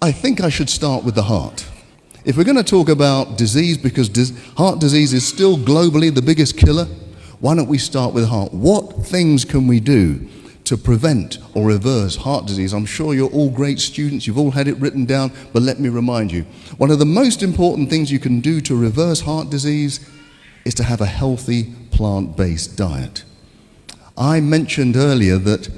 I think I should start with the heart. If we're going to talk about disease, because heart disease is still globally the biggest killer, why don't we start with heart? What things can we do to prevent or reverse heart disease? I'm sure you're all great students, you've all had it written down, but let me remind you, one of the most important things you can do to reverse heart disease is to have a healthy plant-based diet. I mentioned earlier that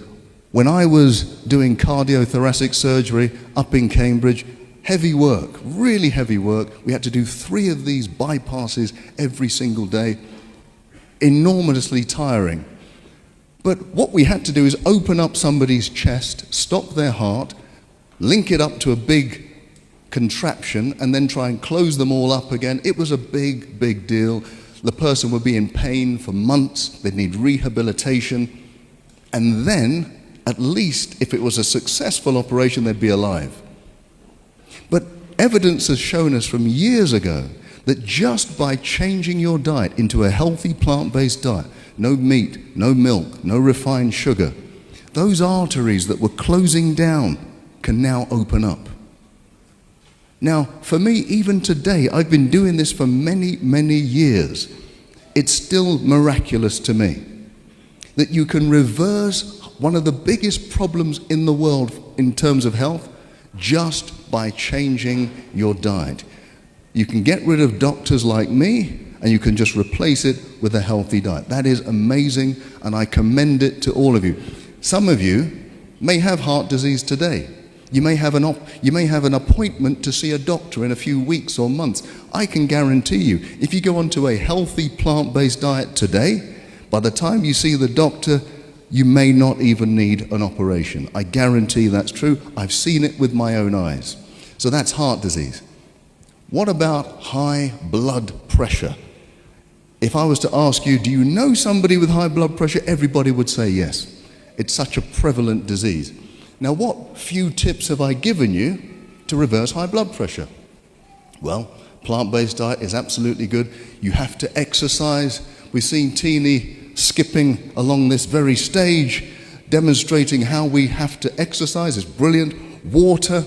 when I was doing cardiothoracic surgery up in Cambridge, heavy work, really heavy work. We had to do 3 of these bypasses every single day, enormously tiring. But what we had to do is open up somebody's chest, stop their heart, link it up to a big contraption, and then try and close them all up again. It was a big, big deal. The person would be in pain for months, they'd need rehabilitation, and then, at least if it was a successful operation, they'd be alive. But evidence has shown us from years ago that just by changing your diet into a healthy plant-based diet, no meat, no milk, no refined sugar, those arteries that were closing down can now open up. Now, for me, even today, I've been doing this for many, many years. It's still miraculous to me that you can reverse one of the biggest problems in the world in terms of health just by changing your diet. You can get rid of doctors like me and you can just replace it with a healthy diet. That is amazing, and I commend it to all of you. Some of you may have heart disease today. You may have an appointment to see a doctor in a few weeks or months. I can guarantee you, if you go onto a healthy plant-based diet today, by the time you see the doctor, you may not even need an operation. I guarantee that's true. I've seen it with my own eyes. So that's heart disease. What about high blood pressure? If I was to ask you, do you know somebody with high blood pressure? Everybody would say yes. It's such a prevalent disease. Now, what few tips have I given you to reverse high blood pressure? Well, plant-based diet is absolutely good. You have to exercise. We've seen Teeny skipping along this very stage, demonstrating how we have to exercise. It's brilliant. Water.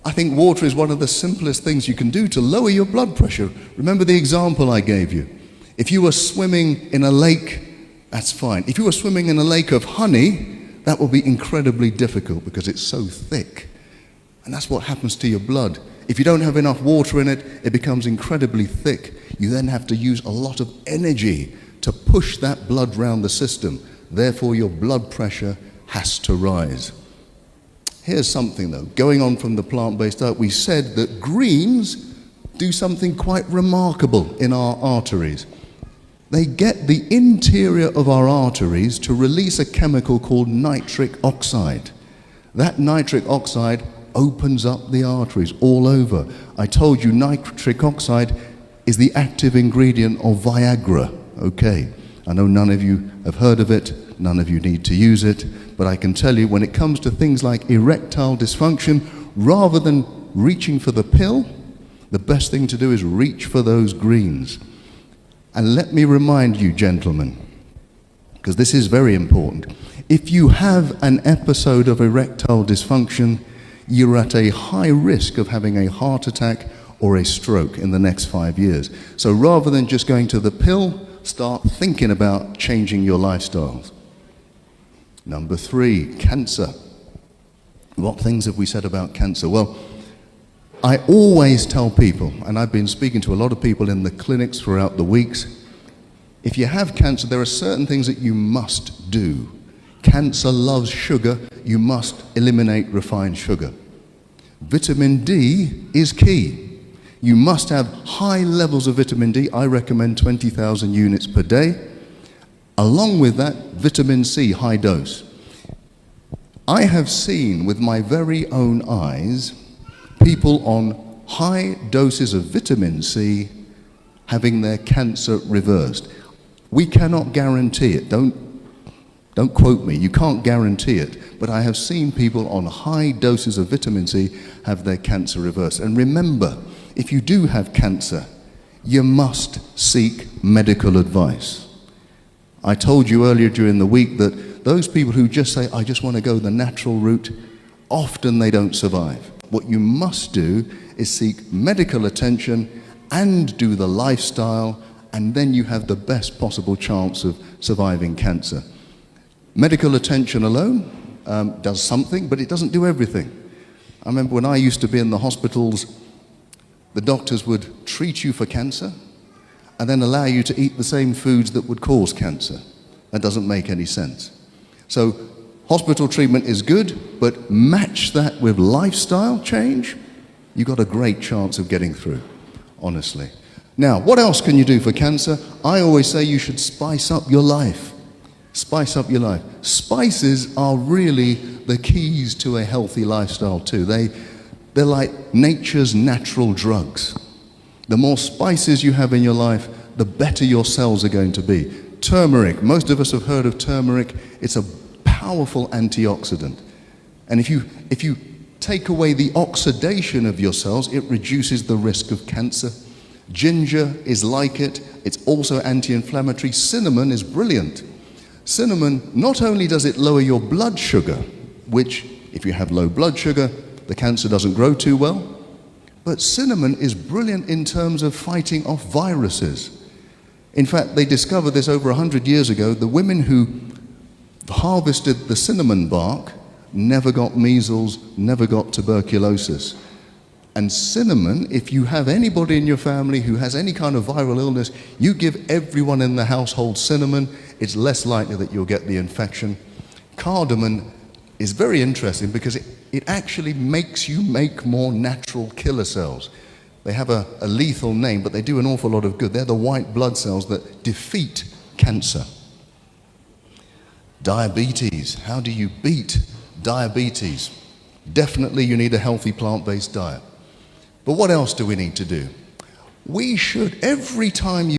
I think water is one of the simplest things you can do to lower your blood pressure. Remember the example I gave you. If you were swimming in a lake, that's fine. If you were swimming in a lake of honey, that will be incredibly difficult because it's so thick. And that's what happens to your blood. If you don't have enough water in it, it becomes incredibly thick. You then have to use a lot of energy to push that blood around the system. Therefore, your blood pressure has to rise. Here's something though, going on from the plant-based diet, we said that greens do something quite remarkable in our arteries. They get the interior of our arteries to release a chemical called nitric oxide. That nitric oxide opens up the arteries all over. I told you nitric oxide is the active ingredient of Viagra. Okay, I know none of you have heard of it, none of you need to use it, but I can tell you when it comes to things like erectile dysfunction, rather than reaching for the pill, the best thing to do is reach for those greens. And let me remind you, gentlemen, because this is very important, if you have an episode of erectile dysfunction, you're at a high risk of having a heart attack or a stroke in the next 5 years. So rather than just going to the pill, start thinking about changing your lifestyles. Number 3, cancer. What things have we said about cancer? Well, I always tell people, and I've been speaking to a lot of people in the clinics throughout the weeks, if you have cancer, there are certain things that you must do. Cancer loves sugar, you must eliminate refined sugar. Vitamin D is key. You must have high levels of vitamin D. I recommend 20,000 units per day. Along with that, vitamin C, high dose. I have seen with my very own eyes people on high doses of vitamin C having their cancer reversed. We cannot guarantee it. Don't quote me. You can't guarantee it. But I have seen people on high doses of vitamin C have their cancer reversed. And remember, if you do have cancer, you must seek medical advice. I told you earlier during the week that those people who just say, I just want to go the natural route, often they don't survive. What you must do is seek medical attention and do the lifestyle, and then you have the best possible chance of surviving cancer. Medical attention alone does something, but it doesn't do everything. I remember when I used to be in the hospitals, the doctors would treat you for cancer and then allow you to eat the same foods that would cause cancer. That doesn't make any sense. So hospital treatment is good, but match that with lifestyle change, you've got a great chance of getting through, honestly. Now, what else can you do for cancer? I always say you should spice up your life. Spice up your life. Spices are really the keys to a healthy lifestyle too. They're like nature's natural drugs. The more spices you have in your life, the better your cells are going to be. Turmeric, most of us have heard of turmeric. It's a powerful antioxidant. And if you take away the oxidation of your cells, it reduces the risk of cancer. Ginger is like it. It's also anti-inflammatory. Cinnamon is brilliant. Cinnamon, not only does it lower your blood sugar, which if you have low blood sugar, the cancer doesn't grow too well, but cinnamon is brilliant in terms of fighting off viruses. In fact, they discovered this over 100 years ago. The women who harvested the cinnamon bark never got measles, never got tuberculosis. And cinnamon, if you have anybody in your family who has any kind of viral illness, you give everyone in the household cinnamon, it's less likely that you'll get the infection. Cardamom is very interesting because it actually makes you make more natural killer cells. They have a lethal name, but they do an awful lot of good. They're the white blood cells that defeat cancer. Diabetes. How do you beat diabetes? Definitely you need a healthy plant-based diet. But what else do we need to do? We should, every time you